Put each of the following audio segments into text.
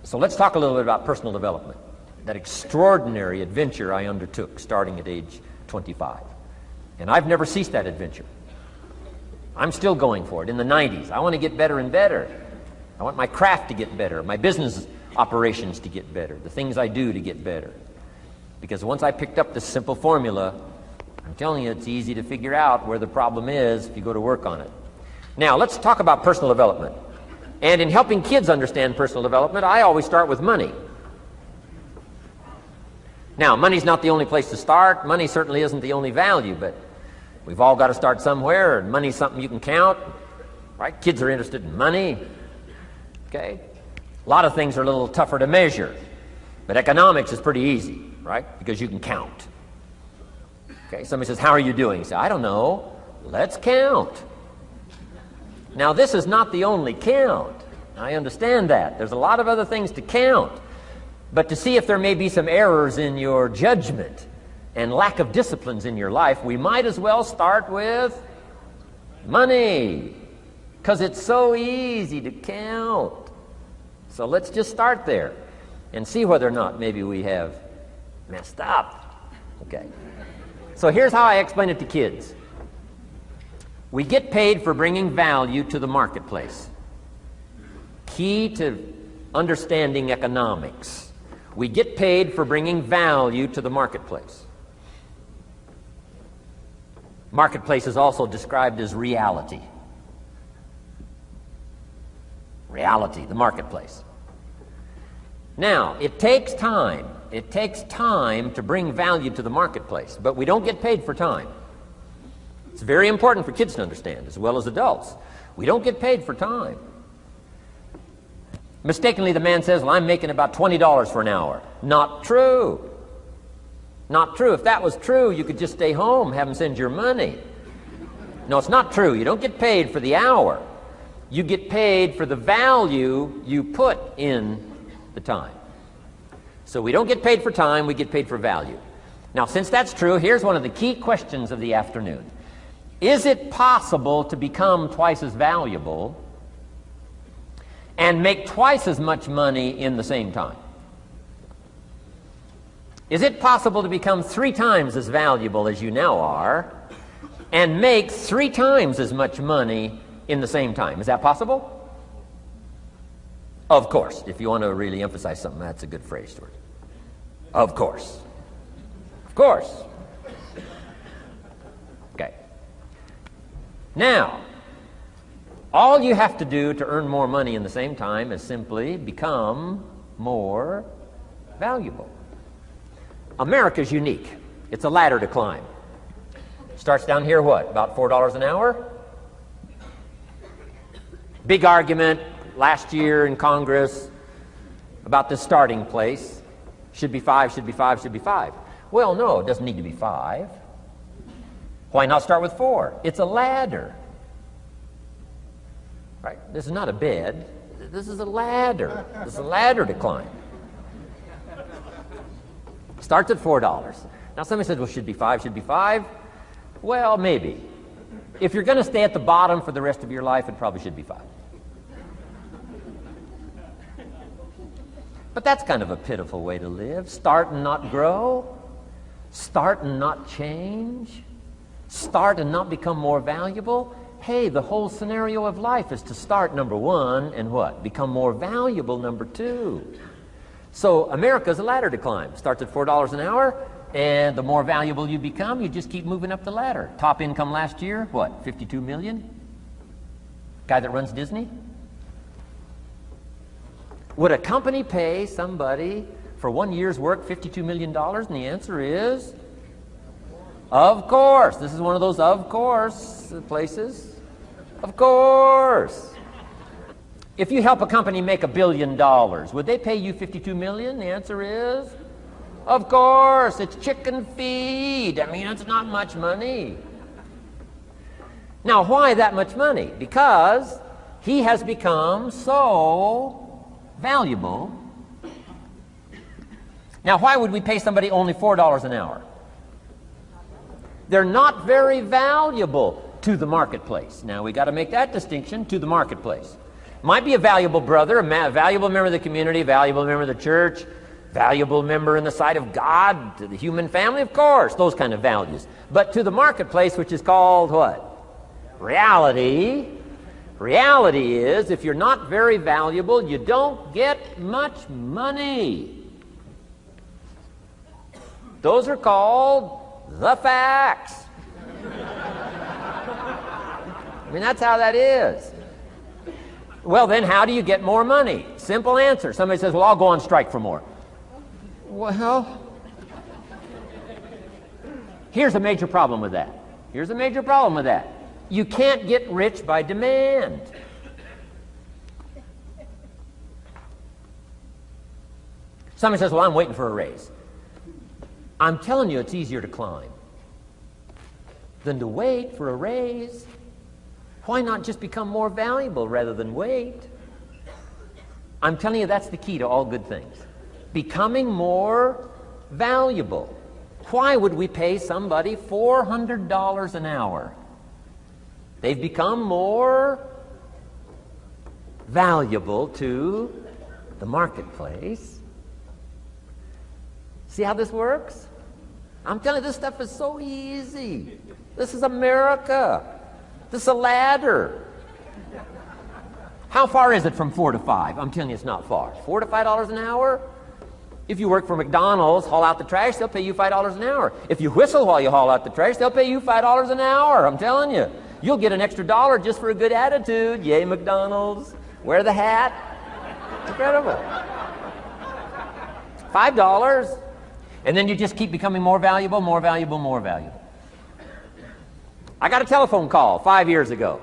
So let's talk a little bit about personal development, that extraordinary adventure I undertook starting at age 25. And I've never ceased that adventure. I'm still going for it. In the 90s, I want to get better and better. I want my craft to get better, my business operations to get better, the things I do to get better. Because once I picked up this simple formula, I'm telling you, it's easy to figure out where the problem is if you go to work on it. Now, let's talk about personal development. And in helping kids understand personal development, I always start with money. Now, money's not the only place to start. Money certainly isn't the only value, but we've all got to start somewhere, and money's something you can count, right? Kids are interested in money, okay? A lot of things are a little tougher to measure, but economics is pretty easy, right? Because you can count. Okay, somebody says, how are you doing? You say, I don't know. Let's count. Now, this is not the only count. I understand that. There's a lot of other things to count. But to see if there may be some errors in your judgment and lack of disciplines in your life, we might as well start with money, because it's so easy to count. So let's just start there and see whether or not maybe we have messed up. Okay. So here's how I explain it to kids. We get paid for bringing value to the marketplace. Key to understanding economics. We get paid for bringing value to the marketplace. Marketplace is also described as reality. Reality, the marketplace. Now, it takes time. It takes time to bring value to the marketplace, but we don't get paid for time. It's very important for kids to understand, as well as adults. We don't get paid for time. Mistakenly, the man says, well, I'm making about $20 for an hour. Not true. Not true. If that was true, you could just stay home, have them send your money. No, it's not true. You don't get paid for the hour. You get paid for the value you put in the time. So we don't get paid for time, we get paid for value. Now, since that's true, here's one of the key questions of the afternoon. Is it possible to become twice as valuable and make twice as much money in the same time? Is it possible to become 3 times as valuable as you now are and make 3 times as much money in the same time? Is that possible? Of course. If you want to really emphasize something, that's a good phrase, Stuart. Of course. Of course. Okay. Now, all you have to do to earn more money in the same time is simply become more valuable. America's unique. It's a ladder to climb. Starts down here, what, about $4 an hour? Big argument last year in Congress about the starting place. Should be 5, should be 5, should be 5. Well, no, it doesn't need to be 5. Why not start with 4? It's a ladder. Right? This is not a bed. This is a ladder. This is a ladder to climb. Starts at $4. Now somebody said, well, should be 5, should be 5. Well, maybe. If you're going to stay at the bottom for the rest of your life, it probably should be 5. But that's kind of a pitiful way to live. Start and not grow. Start and not change. Start and not become more valuable. Hey, the whole scenario of life is to start, number 1, and what? Become more valuable, number 2. So America's a ladder to climb. Starts at $4 an hour, and the more valuable you become, you just keep moving up the ladder. Top income last year, what, 52 million? Guy that runs Disney? Would a company pay somebody for 1 year's work $52 million? And the answer is, of course. This is one of those of course places. Of course. If you help a company make $1 billion, would they pay you $52 million? The answer is, of course. It's chicken feed. I mean, it's not much money. Now, why that much money? Because he has become so valuable. Now, why would we pay somebody only $4 an hour? They're not very valuable to the marketplace. Now, we got to make that distinction, to the marketplace. Might be a valuable brother, a valuable member of the community, a valuable member of the church, valuable member in the sight of God, to the human family, of course, those kind of values. But to the marketplace, which is called what? Reality. Reality is, if you're not very valuable, you don't get much money. Those are called the facts. I mean, that's how that is. Well, then how do you get more money? Simple answer. Somebody says, well, I'll go on strike for more. Well, here's a major problem with that. Here's a major problem with that. You can't get rich by demand. Somebody says, well, I'm waiting for a raise. I'm telling you, it's easier to climb than to wait for a raise. Why not just become more valuable rather than wait? I'm telling you, that's the key to all good things. Becoming more valuable. Why would we pay somebody $400 an hour? They've become more valuable to the marketplace. See how this works? I'm telling you, this stuff is so easy. This is America. This is a ladder. How far is it from 4 to 5? I'm telling you, it's not far. $4 to $5 an hour? If you work for McDonald's, haul out the trash, they'll pay you $5 an hour. If you whistle while you haul out the trash, they'll pay you $5 an hour. I'm telling you. You'll get an extra $1 just for a good attitude. Yay, McDonald's. Wear the hat. It's incredible. $5. And then you just keep becoming more valuable, more valuable, more valuable. I got a telephone call 5 years ago.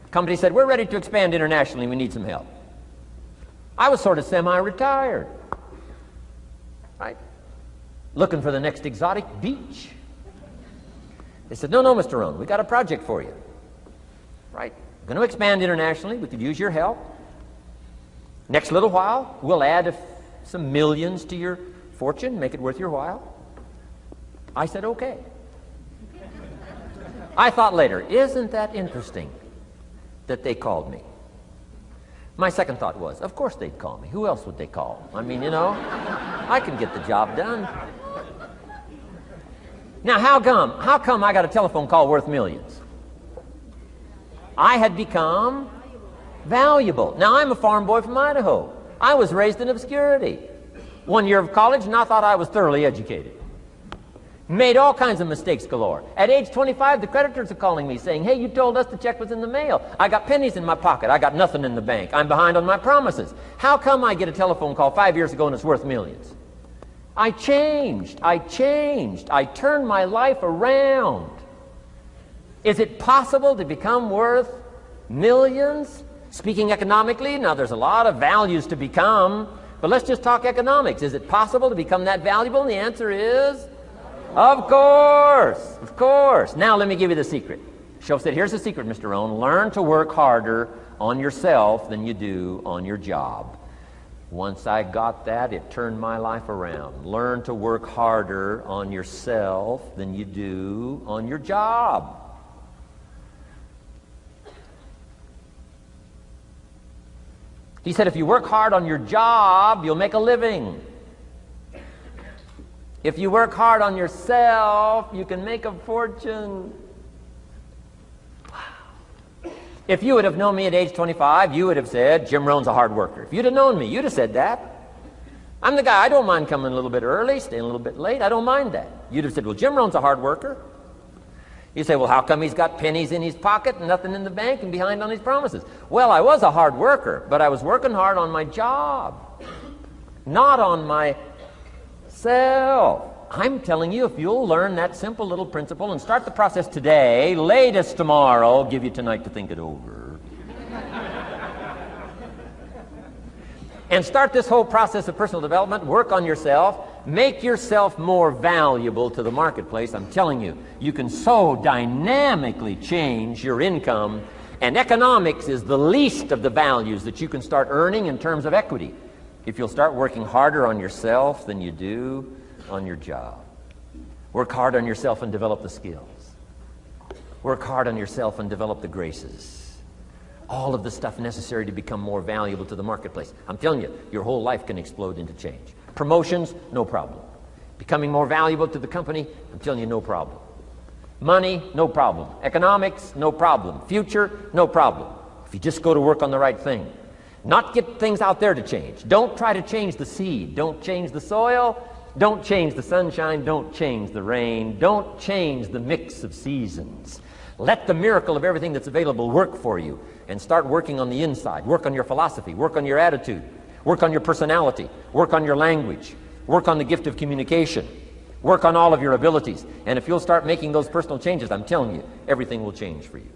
The company said, we're ready to expand internationally. We need some help. I was sort of semi-retired. Right? Looking for the next exotic beach. They said, no, Mr. Rohn, we got a project for you. Right? We're going to expand internationally. We could use your help. Next little while, we'll add some millions to your fortune, make it worth your while. I said, okay. I thought later, isn't that interesting that they called me? My second thought was, of course they'd call me. Who else would they call? I mean, you know, I can get the job done. Now, how come I got a telephone call worth millions? I had become valuable. Now, I'm a farm boy from Idaho. I was raised in obscurity. 1 year of college, and I thought I was thoroughly educated. Made all kinds of mistakes galore. At age 25, the creditors are calling me saying, hey, you told us the check was in the mail. I got pennies in my pocket. I got nothing in the bank. I'm behind on my promises. How come I get a telephone call 5 years ago and it's worth millions? I changed. I turned my life around. Is it possible to become worth millions? Speaking economically, now there's a lot of values to become, but let's just talk economics. Is it possible to become that valuable? And the answer is, of course, of course. Now let me give you the secret. Shoaff said, here's the secret, Mr. Rohn. Learn to work harder on yourself than you do on your job. Once I got that, it turned my life around. Learn to work harder on yourself than you do on your job. He said, if you work hard on your job, you'll make a living. If you work hard on yourself, you can make a fortune. Wow. If you would have known me at age 25, you would have said, Jim Rohn's a hard worker. If you'd have known me, you'd have said that. I'm the guy, I don't mind coming a little bit early, staying a little bit late. I don't mind that. You'd have said, well, Jim Rohn's a hard worker. You say, well, how come he's got pennies in his pocket and nothing in the bank and behind on his promises? Well, I was a hard worker, but I was working hard on my job, not on myself. I'm telling you, if you'll learn that simple little principle and start the process today, latest tomorrow, I'll give you tonight to think it over. And start this whole process of personal development, work on yourself, make yourself more valuable to the marketplace. I'm telling you, you can so dynamically change your income, and economics is the least of the values that you can start earning in terms of equity if you'll start working harder on yourself than you do on your job. Work hard on yourself and develop the skills. Work hard on yourself and develop the graces. all of the stuff necessary to become more valuable to the marketplace. I'm telling you, your whole life can explode into change. Promotions, no problem. Becoming more valuable to the company, I'm telling you, no problem. Money, no problem. Economics, no problem. Future, no problem. If you just go to work on the right thing. Not get things out there to change. Don't try to change the seed. Don't change the soil. Don't change the sunshine. Don't change the rain. Don't change the mix of seasons. Let the miracle of everything that's available work for you, and start working on the inside. Work on your philosophy. Work on your attitude. Work on your personality. Work on your language. Work on the gift of communication. Work on all of your abilities. And if you'll start making those personal changes, I'm telling you, everything will change for you.